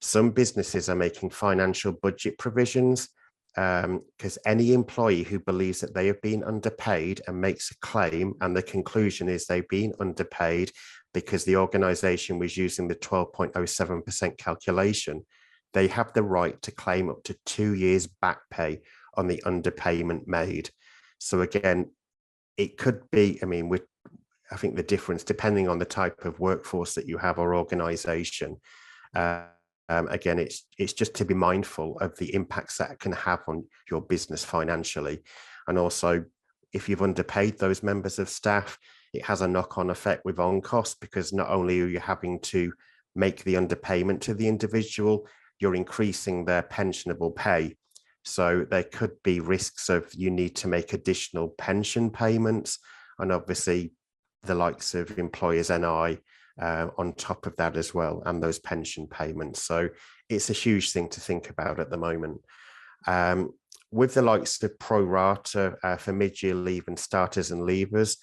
[SPEAKER 2] some businesses are making financial budget provisions, because any employee who believes that they have been underpaid and makes a claim, and the conclusion is they've been underpaid because the organisation was using the 12.07% calculation, they have the right to claim up to 2 years back pay on the underpayment made. So again, it could be, I think the difference, depending on the type of workforce that you have or organisation, again, it's just to be mindful of the impacts that can have on your business financially. And also, if you've underpaid those members of staff, it has a knock-on effect with on costs, because not only are you having to make the underpayment to the individual, you're increasing their pensionable pay. So there could be risks of you need to make additional pension payments, and obviously the likes of employers' NI on top of that as well, and those pension payments. So it's a huge thing to think about at the moment. With the likes of pro rata for mid-year leave and starters and leavers,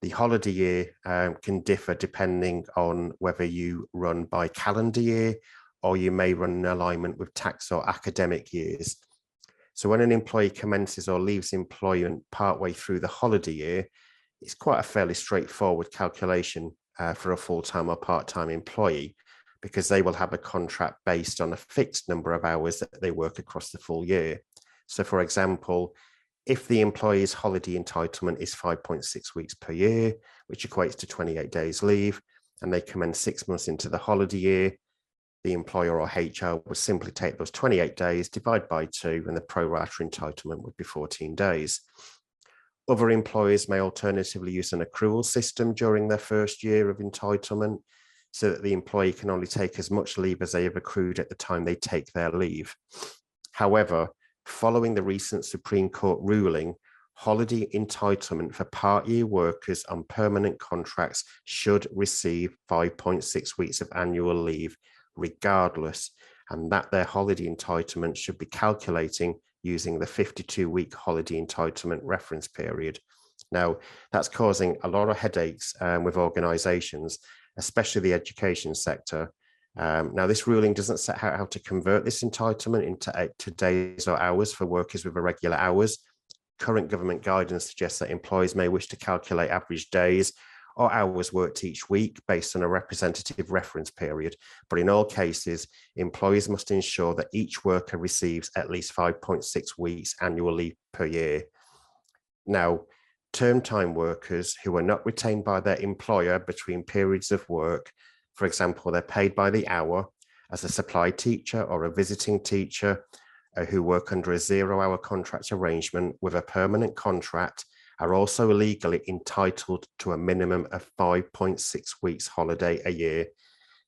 [SPEAKER 2] the holiday year can differ depending on whether you run by calendar year or you may run in alignment with tax or academic years. So when an employee commences or leaves employment partway through the holiday year, it's quite a fairly straightforward calculation for a full-time or part-time employee, because they will have a contract based on a fixed number of hours that they work across the full year. So for example, if the employee's holiday entitlement is 5.6 weeks per year, which equates to 28 days leave, and they commence 6 months into the holiday year, the employer or HR would simply take those 28 days, divide by 2, and the pro rata entitlement would be 14 days. Other employers may alternatively use an accrual system during their first year of entitlement, so that the employee can only take as much leave as they have accrued at the time they take their leave. However, following the recent Supreme Court ruling, holiday entitlement for part-year workers on permanent contracts should receive 5.6 weeks of annual leave regardless, and that their holiday entitlement should be calculating using the 52-week holiday entitlement reference period. Now, that's causing a lot of headaches with organisations, especially the education sector. Now, this ruling doesn't set out how to convert this entitlement into days or hours for workers with irregular hours. Current government guidance suggests that employers may wish to calculate average days or hours worked each week based on a representative reference period. But in all cases, employers must ensure that each worker receives at least 5.6 weeks annual leave per year. Now, term time workers who are not retained by their employer between periods of work, for example, they're paid by the hour as a supply teacher or a visiting teacher who work under a 0-hour contract arrangement with a permanent contract, are also legally entitled to a minimum of 5.6 weeks holiday a year.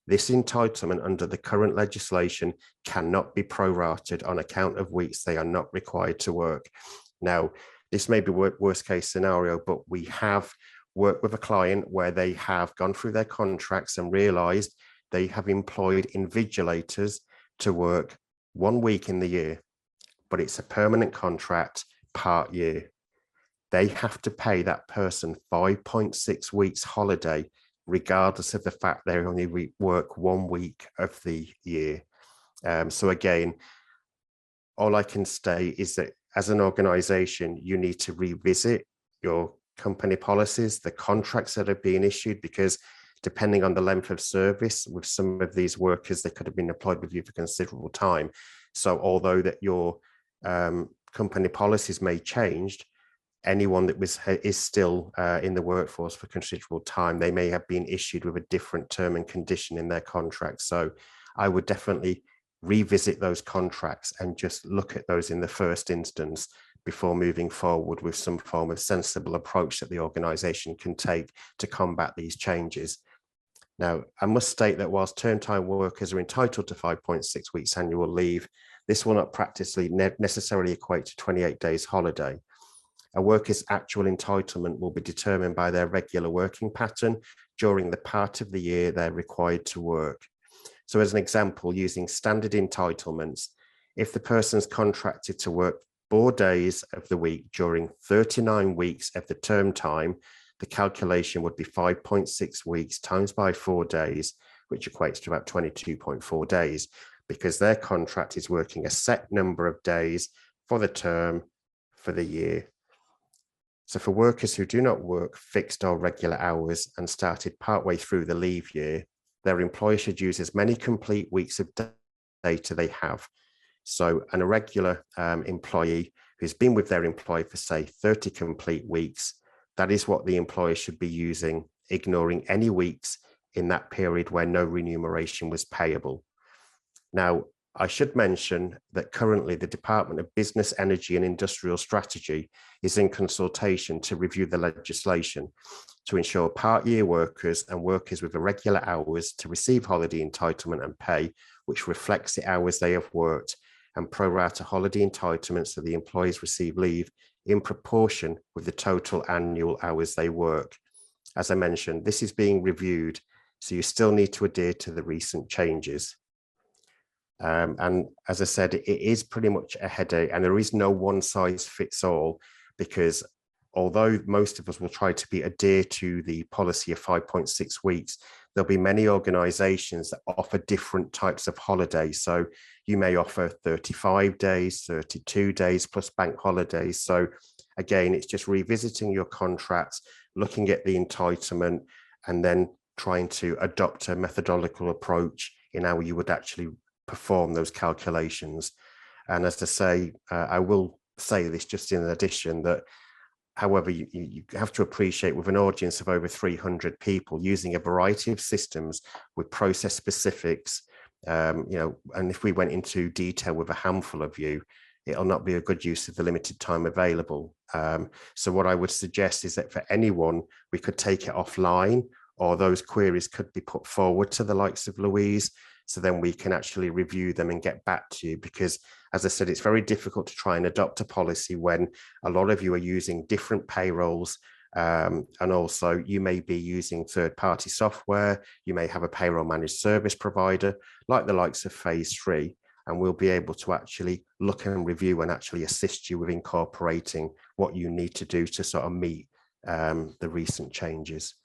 [SPEAKER 2] This entitlement under the current legislation cannot be prorated on account of weeks they are not required to work. Now, this may be worst case scenario, but we have worked with a client where they have gone through their contracts and realized they have employed invigilators to work 1 week in the year, but it's a permanent contract part year. They have to pay that person 5.6 weeks holiday, regardless of the fact they only work 1 week of the year. So again, all I can say is that as an organization, you need to revisit your company policies, the contracts that are being issued, because depending on the length of service with some of these workers, they could have been employed with you for considerable time. So although that your company policies may change, anyone that is still in the workforce for considerable time, they may have been issued with a different term and condition in their contract. So I would definitely revisit those contracts and just look at those in the first instance before moving forward with some form of sensible approach that the organisation can take to combat these changes. Now, I must state that whilst term time workers are entitled to 5.6 weeks annual leave, this will not practically necessarily equate to 28 days holiday. A worker's actual entitlement will be determined by their regular working pattern during the part of the year they're required to work. So as an example, using standard entitlements, if the person's contracted to work 4 days of the week during 39 weeks of the term time, the calculation would be 5.6 weeks times by 4 days, which equates to about 22.4 days, because their contract is working a set number of days for the term for the year. So for workers who do not work fixed or regular hours and started partway through the leave year, their employer should use as many complete weeks of data they have. So an irregular employee who's been with their employer for, say, 30 complete weeks, that is what the employer should be using, ignoring any weeks in that period where no remuneration was payable. Now, I should mention that currently the Department of Business, Energy and Industrial Strategy is in consultation to review the legislation to ensure part-year workers and workers with irregular hours to receive holiday entitlement and pay, which reflects the hours they have worked, and pro rata holiday entitlements so the employees receive leave in proportion with the total annual hours they work. As I mentioned, this is being reviewed, so you still need to adhere to the recent changes. And as I said, it is pretty much a headache, and there is no one size fits all, because although most of us will try to adhere to the policy of 5.6 weeks, there'll be many organizations that offer different types of holidays. So you may offer 35 days, 32 days plus bank holidays. So again, it's just revisiting your contracts, looking at the entitlement, and then trying to adopt a methodological approach in how you would actually perform those calculations. And as I say, I will say this just in addition that, however, you have to appreciate with an audience of over 300 people using a variety of systems with process specifics, and if we went into detail with a handful of you, it'll not be a good use of the limited time available. So what I would suggest is that for anyone, we could take it offline, or those queries could be put forward to the likes of Louise, so then we can actually review them and get back to you. Because as I said, it's very difficult to try and adopt a policy when a lot of you are using different payrolls, and also you may be using third-party software. You may have a payroll managed service provider like the likes of Phase 3, and we'll be able to actually look and review and actually assist you with incorporating what you need to do to sort of meet the recent changes.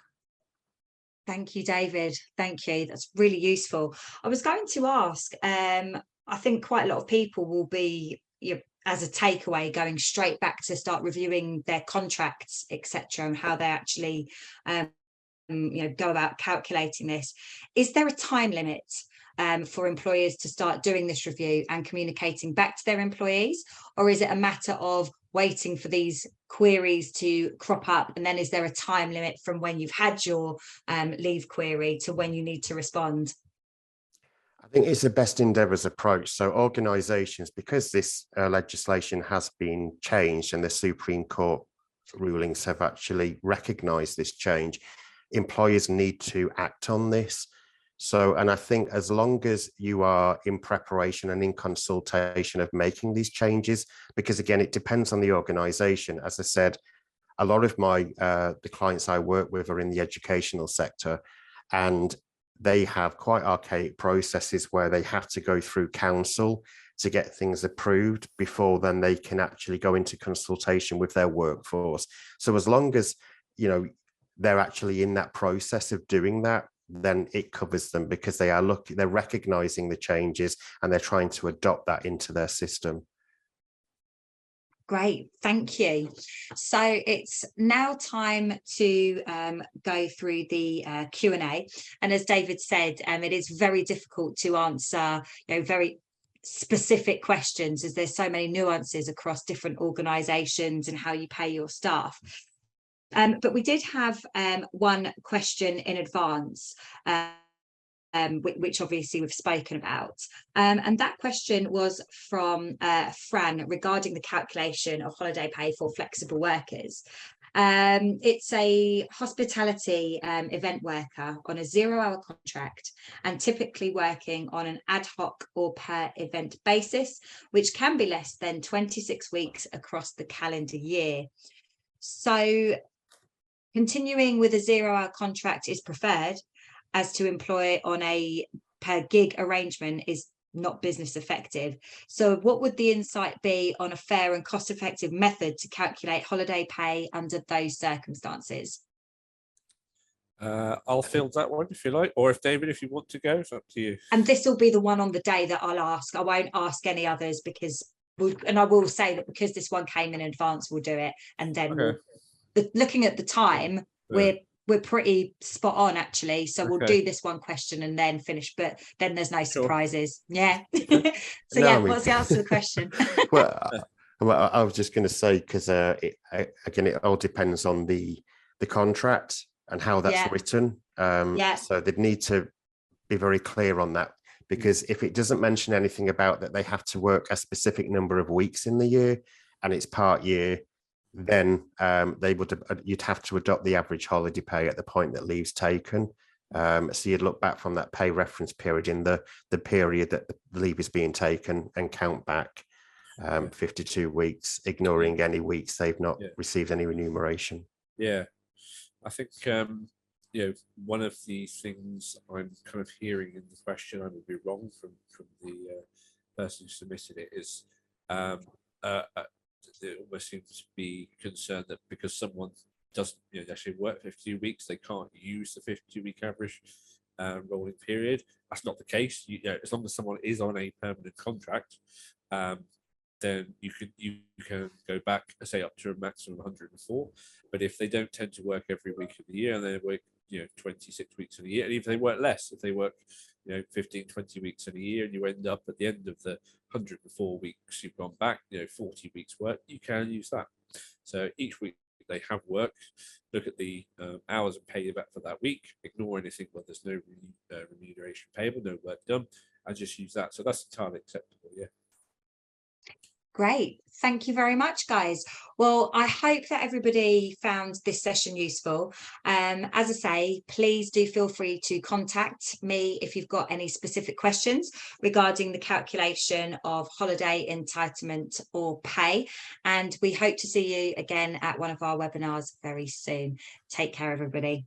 [SPEAKER 1] Thank you, David. Thank you. That's really useful. I was going to ask, I think quite a lot of people will be, as a takeaway, going straight back to start reviewing their contracts, etc., and how they actually go about calculating this. Is there a time limit for employers to start doing this review and communicating back to their employees, or is it a matter of waiting for these queries to crop up, and then is there a time limit from when you've had your leave query to when you need to respond?
[SPEAKER 2] I think it's the best endeavours approach. So organisations, because this legislation has been changed and the Supreme Court rulings have actually recognised this change, employers need to act on this. So, and I think as long as you are in preparation and in consultation of making these changes, because again, it depends on the organisation. As I said, a lot of my the clients I work with are in the educational sector, and they have quite archaic processes where they have to go through council to get things approved before then they can actually go into consultation with their workforce. So as long as, you know, they're actually in that process of doing that, then it covers them, because they're recognizing the changes and they're trying to adopt that into their system.
[SPEAKER 1] Great, thank you. So it's now time to go through the Q&A, and as David said, it is very difficult to answer very specific questions, as there's so many nuances across different organisations and how you pay your staff. But we did have one question in advance, which obviously we've spoken about. And that question was from Fran regarding the calculation of holiday pay for flexible workers. It's a hospitality event worker on a 0-hour contract and typically working on an ad hoc or per event basis, which can be less than 26 weeks across the calendar year. So continuing with a 0-hour contract is preferred, as to employ on a per gig arrangement is not business effective. So what would the insight be on a fair and cost effective method to calculate holiday pay under those circumstances?
[SPEAKER 3] I'll field that one if you like, or if David, if you want to go, it's up to you.
[SPEAKER 1] And this will be the one on the day that I'll ask. I won't ask any others, because and I will say that because this one came in advance, we'll do it. And then looking at the time, we're pretty spot on actually, so we'll do this one question and then finish, but then there's no surprises. So what's the answer to the question?
[SPEAKER 2] well, I was just going to say, because again, it all depends on the contract and how that's written. So they'd need to be very clear on that, because if it doesn't mention anything about that they have to work a specific number of weeks in the year and it's part year, then you'd have to adopt the average holiday pay at the point that leave's taken. So you'd look back from that pay reference period in the period that the leave is being taken and count back 52 weeks, ignoring any weeks they've not received any remuneration.
[SPEAKER 3] I think one of the things I'm kind of hearing in the question, I would be wrong, from the person who submitted it, is it almost seems to be concerned that because someone doesn't actually work 52 weeks, they can't use the 52-week average rolling period. That's not the case. As long as someone is on a permanent contract, then you can go back, say, up to a maximum of 104. But if they don't tend to work every week of the year, and they work 26 weeks in a year, and even if they work less, if they work 15, 20 weeks in a year, and you end up at the end of the 104 weeks you've gone back, 40 weeks work, you can use that. So each week they have worked, look at the hours and pay you back for that week, ignore anything where there's no remuneration payable, no work done, and just use that. So that's entirely acceptable.
[SPEAKER 1] Great. Thank you very much, guys. Well, I hope that everybody found this session useful. As I say, please do feel free to contact me if you've got any specific questions regarding the calculation of holiday entitlement or pay. And we hope to see you again at one of our webinars very soon. Take care, everybody.